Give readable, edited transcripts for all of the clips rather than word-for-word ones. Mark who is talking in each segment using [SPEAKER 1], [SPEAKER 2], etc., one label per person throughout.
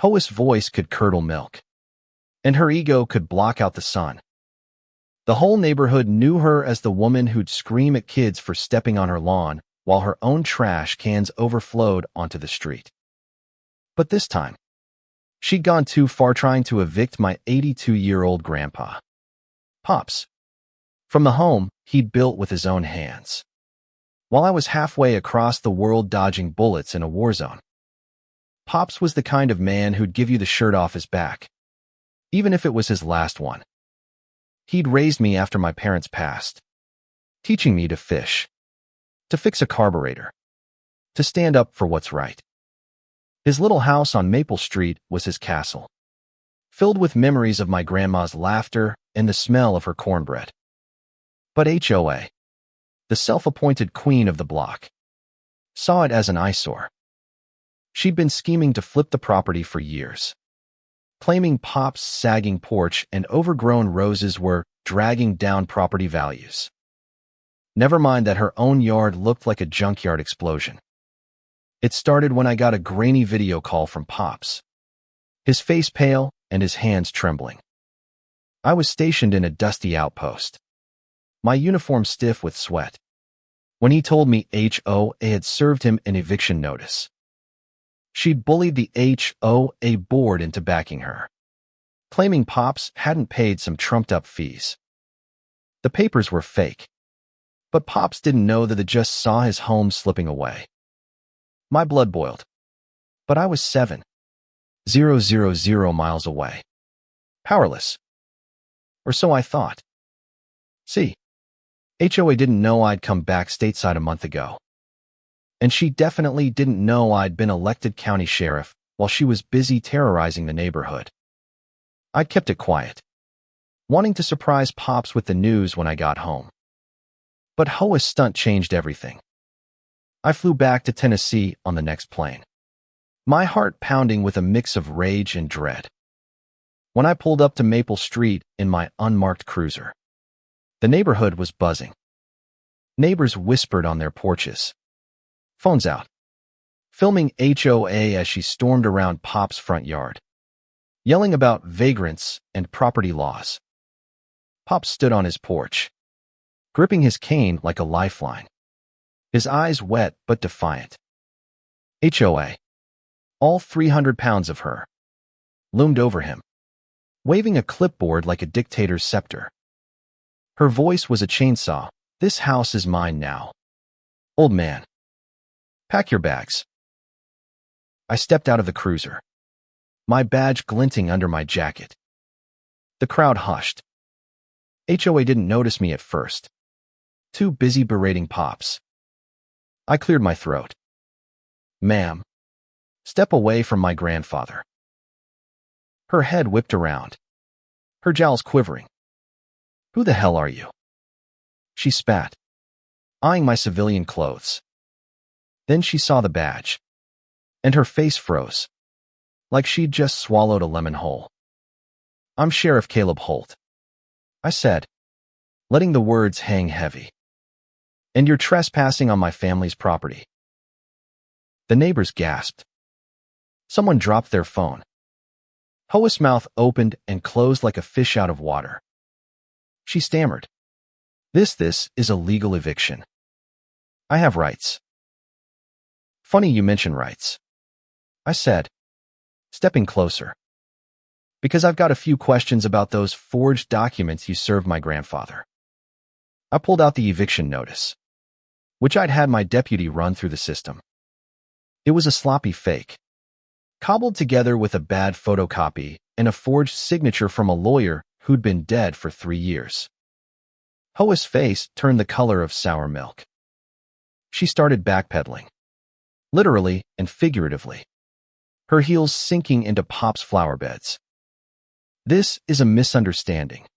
[SPEAKER 1] Ho's voice could curdle milk, and her ego could block out the sun. The whole neighborhood knew her as the woman who'd scream at kids for stepping on her lawn while her own trash cans overflowed onto the street. But this time, she'd gone too far trying to evict my 82-year-old grandpa, Pops, from the home he'd built with his own hands, while I was halfway across the world dodging bullets in a war zone. Pops was the kind of man who'd give you the shirt off his back, even if it was his last one. He'd raised me after my parents passed, teaching me to fish, to fix a carburetor, to stand up for what's right. His little house on Maple Street was his castle, filled with memories of my grandma's laughter and the smell of her cornbread. But Hoa, the self-appointed queen of the block, saw it as an eyesore. She'd been scheming to flip the property for years, claiming Pop's sagging porch and overgrown roses were dragging down property values. Never mind that her own yard looked like a junkyard explosion. It started when I got a grainy video call from Pops, his face pale and his hands trembling. I was stationed in a dusty outpost, my uniform stiff with sweat, when he told me Hoa had served him an eviction notice. She'd bullied the Hoa board into backing her, claiming Pops hadn't paid some trumped-up fees. The papers were fake, but Pops didn't know that they just saw his home slipping away. My blood boiled, but I was 7,000 miles away. Powerless. Or so I thought. See, Hoa didn't know I'd come back stateside a month ago. And she definitely didn't know I'd been elected county sheriff while she was busy terrorizing the neighborhood. I'd kept it quiet, wanting to surprise Pops with the news when I got home. But Hoa's stunt changed everything. I flew back to Tennessee on the next plane, my heart pounding with a mix of rage and dread. When I pulled up to Maple Street in my unmarked cruiser, the neighborhood was buzzing. Neighbors whispered on their porches, phones out, filming Hoa as she stormed around Pop's front yard, yelling about vagrants and property laws. Pop stood on his porch, gripping his cane like a lifeline, his eyes wet but defiant. Hoa, all 300 pounds of her, loomed over him, waving a clipboard like a dictator's scepter. Her voice was a chainsaw. "This house is mine now. Old man, pack your bags." I stepped out of the cruiser, my badge glinting under my jacket. The crowd hushed. Hoa didn't notice me at first, too busy berating Pops. I cleared my throat. "Ma'am, step away from my grandfather." Her head whipped around, her jowls quivering. "Who the hell are you?" She spat, eyeing my civilian clothes. Then she saw the badge, and her face froze, like she'd just swallowed a lemon whole. "I'm Sheriff Caleb Holt," I said, letting the words hang heavy. "And you're trespassing on my family's property." The neighbors gasped. Someone dropped their phone. Hoa's mouth opened and closed like a fish out of water. She stammered, This is a legal eviction. I have rights." "Funny you mention rights," I said, stepping closer, "because I've got a few questions about those forged documents you served my grandfather." I pulled out the eviction notice, which I'd had my deputy run through the system. It was a sloppy fake, cobbled together with a bad photocopy and a forged signature from a lawyer who'd been dead for 3 years. Hoa's face turned the color of sour milk. She started backpedaling, literally and figuratively, her heels sinking into Pop's flower beds. "This is a misunderstanding,"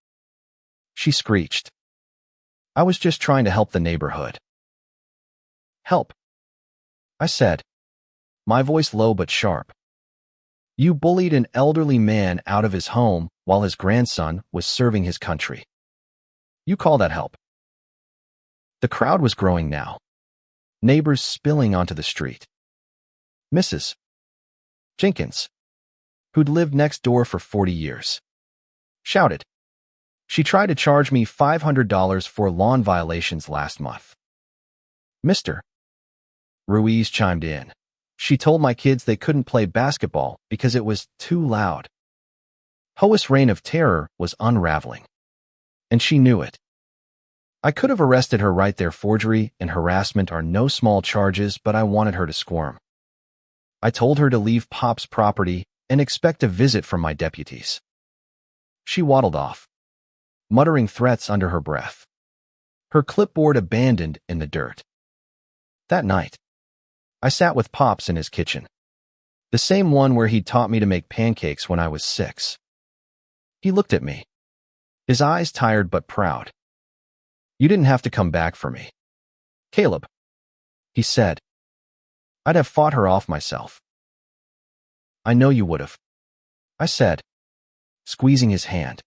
[SPEAKER 1] she screeched. "I was just trying to help the neighborhood." "Help," I said, my voice low but sharp. "You bullied an elderly man out of his home while his grandson was serving his country. You call that help?" The crowd was growing now, neighbors spilling onto the street. "Mrs. Jenkins," who'd lived next door for 40 years, shouted. She tried to charge me $500 for lawn violations last month. Mr. Ruiz chimed in. She told my kids they couldn't play basketball because it was too loud. Hoa's reign of terror was unraveling, and she knew it. I could have arrested her right there. Forgery and harassment are no small charges, but I wanted her to squirm. I told her to leave Pop's property and expect a visit from my deputies. She waddled off, muttering threats under her breath, her clipboard abandoned in the dirt. That night, I sat with Pops in his kitchen, the same one where he'd taught me to make pancakes when I was 6. He looked at me, his eyes tired but proud. You didn't have to come back for me, Caleb, he said. I'd have fought her off myself. I know you would have, I said, squeezing his hand.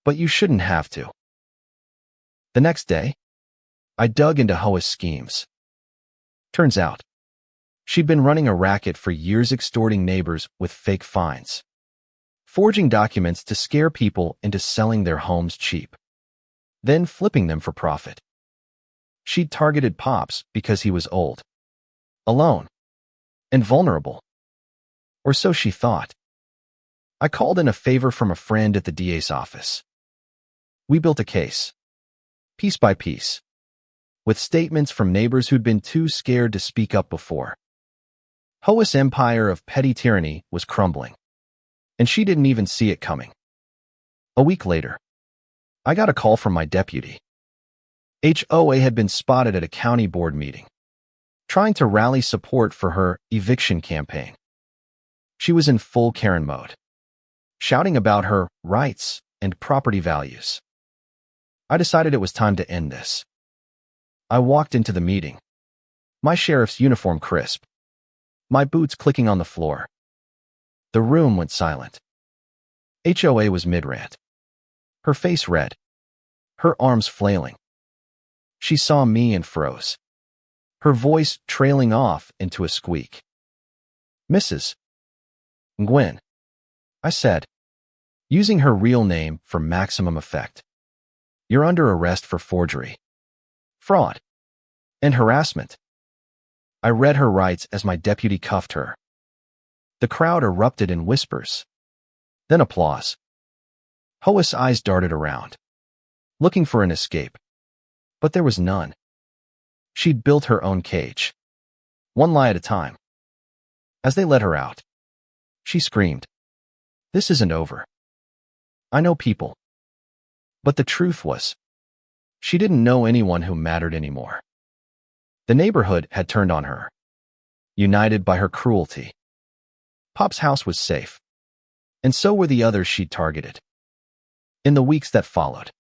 [SPEAKER 1] But you shouldn't have to. The next day, I dug into Hoa's schemes. Turns out, she'd been running a racket for years, extorting neighbors with fake fines, forging documents to scare people into selling their homes cheap, then flipping them for profit. She'd targeted Pops because he was old, alone, and vulnerable. Or so she thought. I called in a favor from a friend at the DA's office. We built a case, piece by piece, with statements from neighbors who'd been too scared to speak up before. Hoa's empire of petty tyranny was crumbling, and she didn't even see it coming. A week later, I got a call from my deputy. Hoa had been spotted at a county board meeting, trying to rally support for her eviction campaign. She was in full Karen mode, shouting about her rights and property values. I decided it was time to end this. I walked into the meeting, my sheriff's uniform crisp, my boots clicking on the floor. The room went silent. Hoa was mid-rant, her face red, her arms flailing. She saw me and froze, her voice trailing off into a squeak. Mrs. Nguyen, I said, using her real name for maximum effect. You're under arrest for forgery, fraud, and harassment. I read her rights as my deputy cuffed her. The crowd erupted in whispers, then applause. Hoa's eyes darted around, looking for an escape, but there was none. She'd built her own cage, one lie at a time. As they let her out, she screamed, "This isn't over. I know people." But the truth was, she didn't know anyone who mattered anymore. The neighborhood had turned on her, united by her cruelty. Pop's house was safe, and so were the others she'd targeted. In the weeks that followed,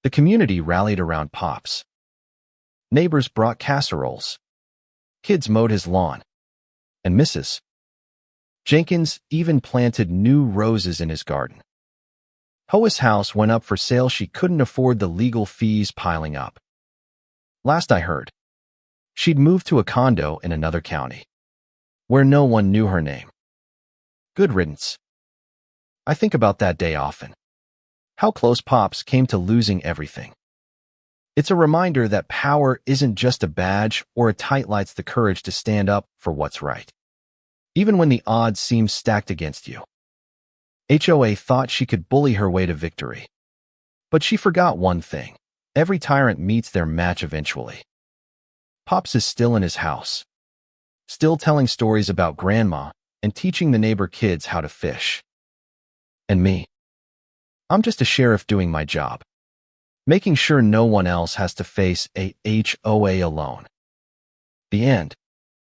[SPEAKER 1] the community rallied around Pops. Neighbors brought casseroles, kids mowed his lawn, and Mrs. Jenkins even planted new roses in his garden. Hoa's house went up for sale. She couldn't afford the legal fees piling up. Last I heard, she'd moved to a condo in another county, where no one knew her name. Good riddance. I think about that day often. How close Pops came to losing everything. It's a reminder that power isn't just a badge or a title, lights the courage to stand up for what's right, even when the odds seem stacked against you. Hoa thought she could bully her way to victory. But she forgot one thing. Every tyrant meets their match eventually. Pops is still in his house, still telling stories about grandma and teaching the neighbor kids how to fish. And me? I'm just a sheriff doing my job, making sure no one else has to face a Hoa alone. The end.